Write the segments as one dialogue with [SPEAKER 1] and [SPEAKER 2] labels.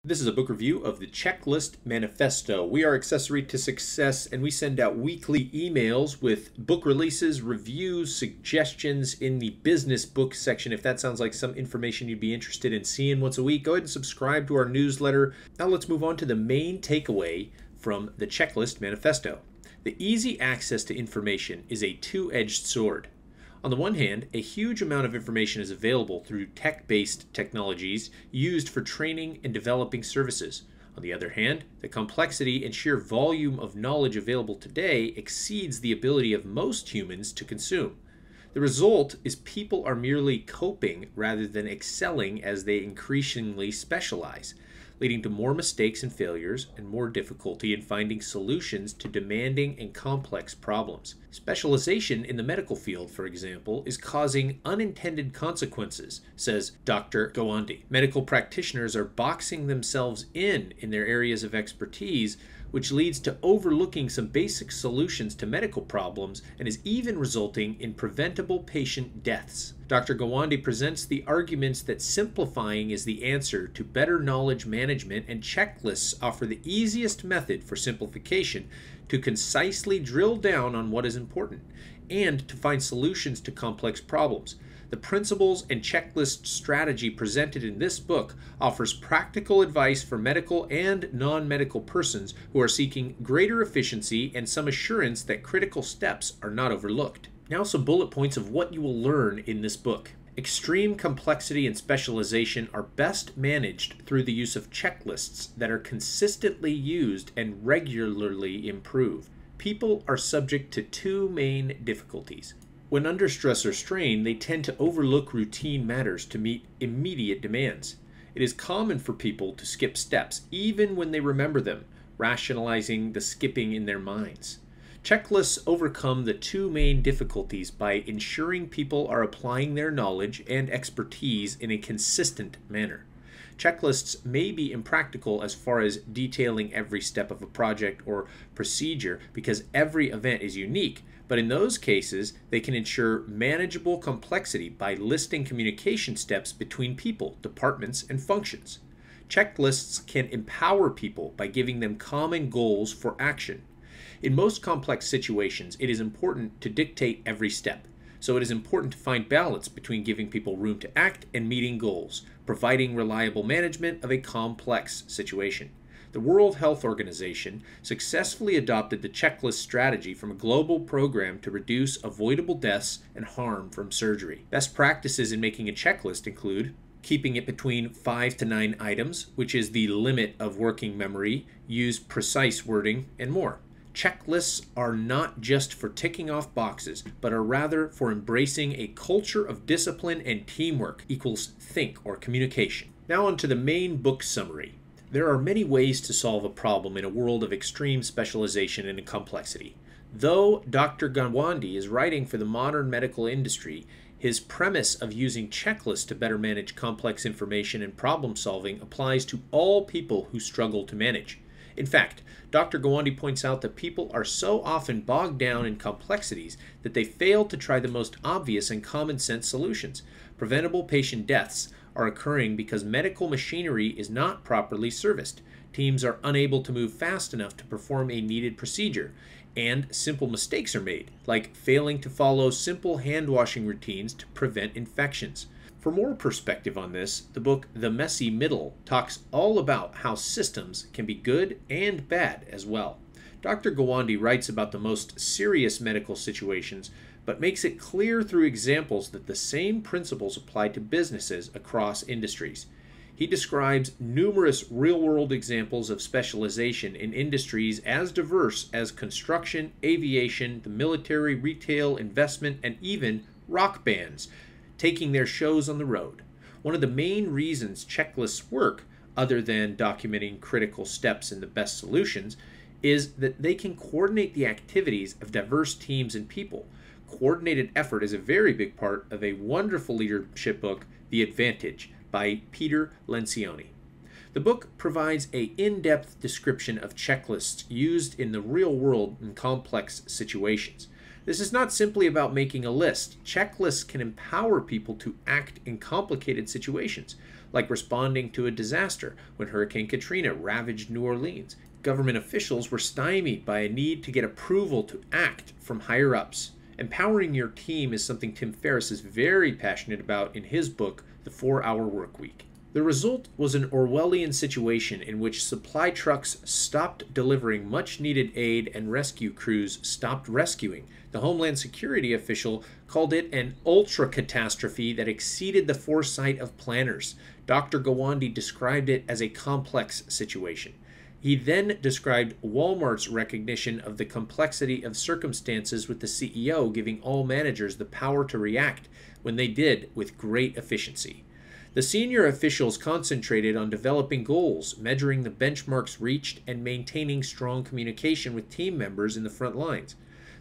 [SPEAKER 1] This is a book review of the Checklist Manifesto. We are Accessory to Success, and we send out weekly emails with book releases, reviews, suggestions in the business book section. If that sounds like some information you'd be interested in seeing once a week, go ahead and subscribe to our newsletter. Now let's move on to the main takeaway from the Checklist Manifesto. The easy access to information is a two-edged sword. On the one hand, a huge amount of information is available through tech-based technologies used for training and developing services. On the other hand, the complexity and sheer volume of knowledge available today exceeds the ability of most humans to consume. The result is people are merely coping rather than excelling as they increasingly specialize, leading to more mistakes and failures and more difficulty in finding solutions to demanding and complex problems. Specialization in the medical field, for example, is causing unintended consequences, says Dr. Gawande. Medical practitioners are boxing themselves in their areas of expertise, which leads to overlooking some basic solutions to medical problems and is even resulting in preventable patient deaths. Dr. Gawande presents the arguments that simplifying is the answer to better knowledge management, and checklists offer the easiest method for simplification to concisely drill down on what is important and to find solutions to complex problems. The principles and checklist strategy presented in this book offers practical advice for medical and non-medical persons who are seeking greater efficiency and some assurance that critical steps are not overlooked. Now some bullet points of what you will learn in this book. Extreme complexity and specialization are best managed through the use of checklists that are consistently used and regularly improved. People are subject to two main difficulties. When under stress or strain, they tend to overlook routine matters to meet immediate demands. It is common for people to skip steps, even when they remember them, rationalizing the skipping in their minds. Checklists overcome the two main difficulties by ensuring people are applying their knowledge and expertise in a consistent manner. Checklists may be impractical as far as detailing every step of a project or procedure because every event is unique, but in those cases, they can ensure manageable complexity by listing communication steps between people, departments, and functions. Checklists can empower people by giving them common goals for action. In most complex situations, it is important to dictate every step. So it is important to find balance between giving people room to act and meeting goals, providing reliable management of a complex situation. The World Health Organization successfully adopted the checklist strategy from a global program to reduce avoidable deaths and harm from surgery. Best practices in making a checklist include keeping it between 5 to 9 items, which is the limit of working memory, use precise wording, and more. Checklists are not just for ticking off boxes, but are rather for embracing a culture of discipline and teamwork equals think or communication. Now on to the main book summary. There are many ways to solve a problem in a world of extreme specialization and complexity. Though Dr. Gawande is writing for the modern medical industry, his premise of using checklists to better manage complex information and problem solving applies to all people who struggle to manage. In fact, Dr. Gawande points out that people are so often bogged down in complexities that they fail to try the most obvious and common sense solutions. Preventable patient deaths are occurring because medical machinery is not properly serviced. Teams are unable to move fast enough to perform a needed procedure, and simple mistakes are made, like failing to follow simple hand-washing routines to prevent infections. For more perspective on this, the book The Messy Middle talks all about how systems can be good and bad as well. Dr. Gawande writes about the most serious medical situations, but makes it clear through examples that the same principles apply to businesses across industries. He describes numerous real-world examples of specialization in industries as diverse as construction, aviation, the military, retail, investment, and even rock bands, taking their shows on the road. One of the main reasons checklists work, other than documenting critical steps and the best solutions, is that they can coordinate the activities of diverse teams and people. Coordinated effort is a very big part of a wonderful leadership book, The Advantage, by Peter Lencioni. The book provides an in-depth description of checklists used in the real world in complex situations. This is not simply about making a list. Checklists can empower people to act in complicated situations. like responding to a disaster when Hurricane Katrina ravaged New Orleans. Government officials were stymied by a need to get approval to act from higher-ups. Empowering your team is something Tim Ferriss is very passionate about in his book, The 4-Hour Workweek. The result was an Orwellian situation in which supply trucks stopped delivering much-needed aid and rescue crews stopped rescuing. The Homeland Security official called it an ultra-catastrophe that exceeded the foresight of planners. Dr. Gawande described it as a complex situation. He then described Walmart's recognition of the complexity of circumstances, with the CEO giving all managers the power to react when they did with great efficiency. The senior officials concentrated on developing goals, measuring the benchmarks reached, and maintaining strong communication with team members in the front lines.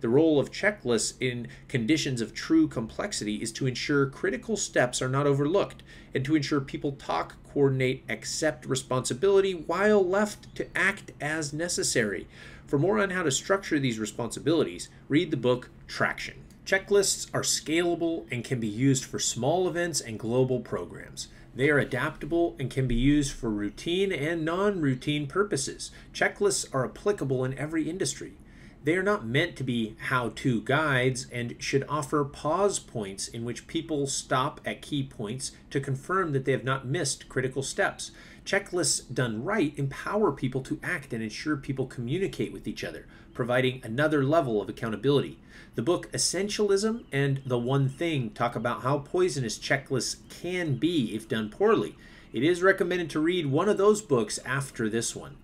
[SPEAKER 1] The role of checklists in conditions of true complexity is to ensure critical steps are not overlooked and to ensure people talk, coordinate, accept responsibility while left to act as necessary. For more on how to structure these responsibilities, read the book Traction. Checklists are scalable and can be used for small events and global programs. They are adaptable and can be used for routine and non-routine purposes. Checklists are applicable in every industry. They are not meant to be how-to guides and should offer pause points in which people stop at key points to confirm that they have not missed critical steps. Checklists done right empower people to act and ensure people communicate with each other, providing another level of accountability. The book Essentialism and The One Thing talk about how poisonous checklists can be if done poorly. It is recommended to read one of those books after this one.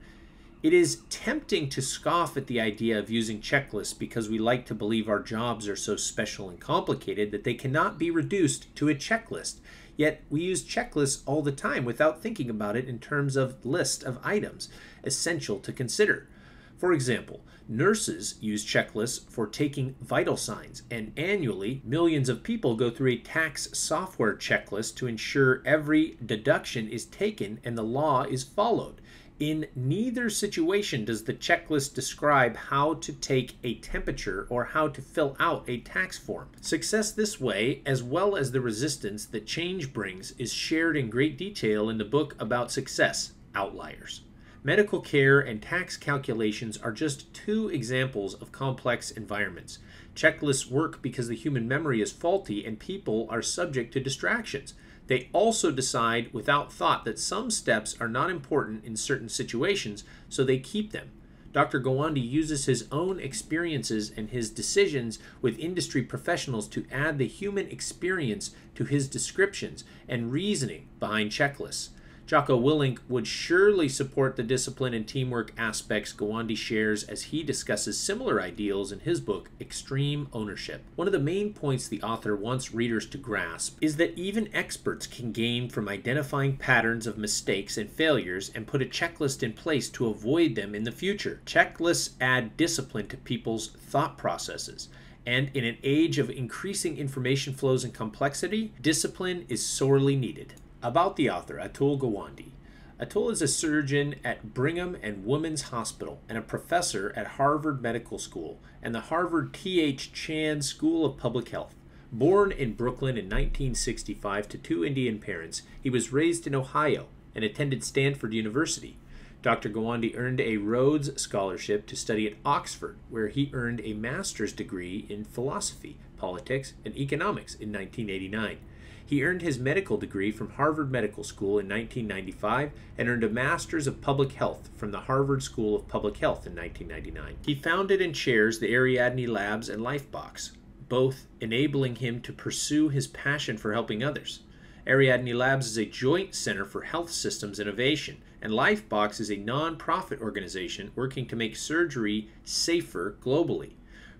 [SPEAKER 1] It is tempting to scoff at the idea of using checklists because we like to believe our jobs are so special and complicated that they cannot be reduced to a checklist. Yet we use checklists all the time without thinking about it in terms of list of items essential to consider. For example, nurses use checklists for taking vital signs, and annually, millions of people go through a tax software checklist to ensure every deduction is taken and the law is followed. In neither situation does the checklist describe how to take a temperature or how to fill out a tax form. Success this way, as well as the resistance that change brings, is shared in great detail in the book about success, Outliers. Medical care and tax calculations are just two examples of complex environments. Checklists work because the human memory is faulty and people are subject to distractions. They also decide without thought that some steps are not important in certain situations, so they keep them. Dr. Gawande uses his own experiences and his decisions with industry professionals to add the human experience to his descriptions and reasoning behind checklists. Jocko Willink would surely support the discipline and teamwork aspects Gawande shares as he discusses similar ideals in his book, Extreme Ownership. One of the main points the author wants readers to grasp is that even experts can gain from identifying patterns of mistakes and failures and put a checklist in place to avoid them in the future. Checklists add discipline to people's thought processes. And in an age of increasing information flows and complexity, discipline is sorely needed. About the author, Atul Gawande. Atul is a surgeon at Brigham and Women's Hospital and a professor at Harvard Medical School and the Harvard T.H. Chan School of Public Health. Born in Brooklyn in 1965 to two Indian parents, he was raised in Ohio and attended Stanford University. Dr. Gawande earned a Rhodes Scholarship to study at Oxford, where he earned a master's degree in philosophy, politics, and economics in 1989. He earned his medical degree from Harvard Medical School in 1995 and earned a Master's of Public Health from the Harvard School of Public Health in 1999. He founded and chairs the Ariadne Labs and Lifebox, both enabling him to pursue his passion for helping others. Ariadne Labs is a joint center for health systems innovation, and Lifebox is a non-profit organization working to make surgery safer globally.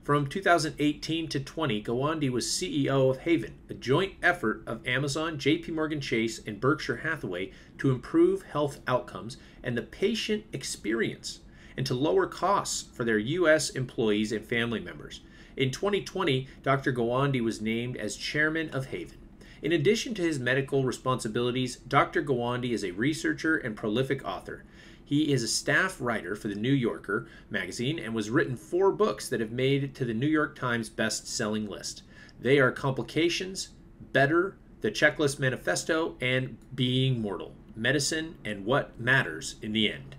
[SPEAKER 1] From 2018 to 20, Gawande was CEO of Haven, a joint effort of Amazon, JP Morgan Chase, and Berkshire Hathaway to improve health outcomes and the patient experience, and to lower costs for their U.S. employees and family members. In 2020, Dr. Gawande was named as chairman of Haven. In addition to his medical responsibilities, Dr. Gawande is a researcher and prolific author. He is a staff writer for the New Yorker magazine and was written 4 books that have made it to the New York Times best-selling list. They are Complications, Better, The Checklist Manifesto, and Being Mortal: Medicine and What Matters in the End.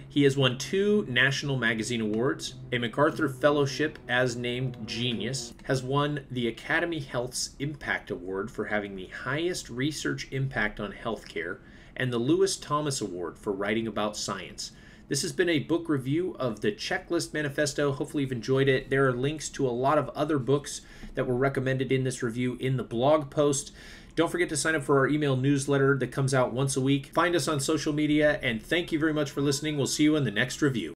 [SPEAKER 1] He has won 2 National Magazine Awards, a MacArthur Fellowship as named Genius, has won the Academy Health's Impact Award for having the highest research impact on healthcare, and the Lewis Thomas Award for writing about science. This has been a book review of the Checklist Manifesto. Hopefully you've enjoyed it. There are links to a lot of other books that were recommended in this review in the blog post. Don't forget to sign up for our email newsletter that comes out once a week. Find us on social media, and thank you very much for listening. We'll see you in the next review.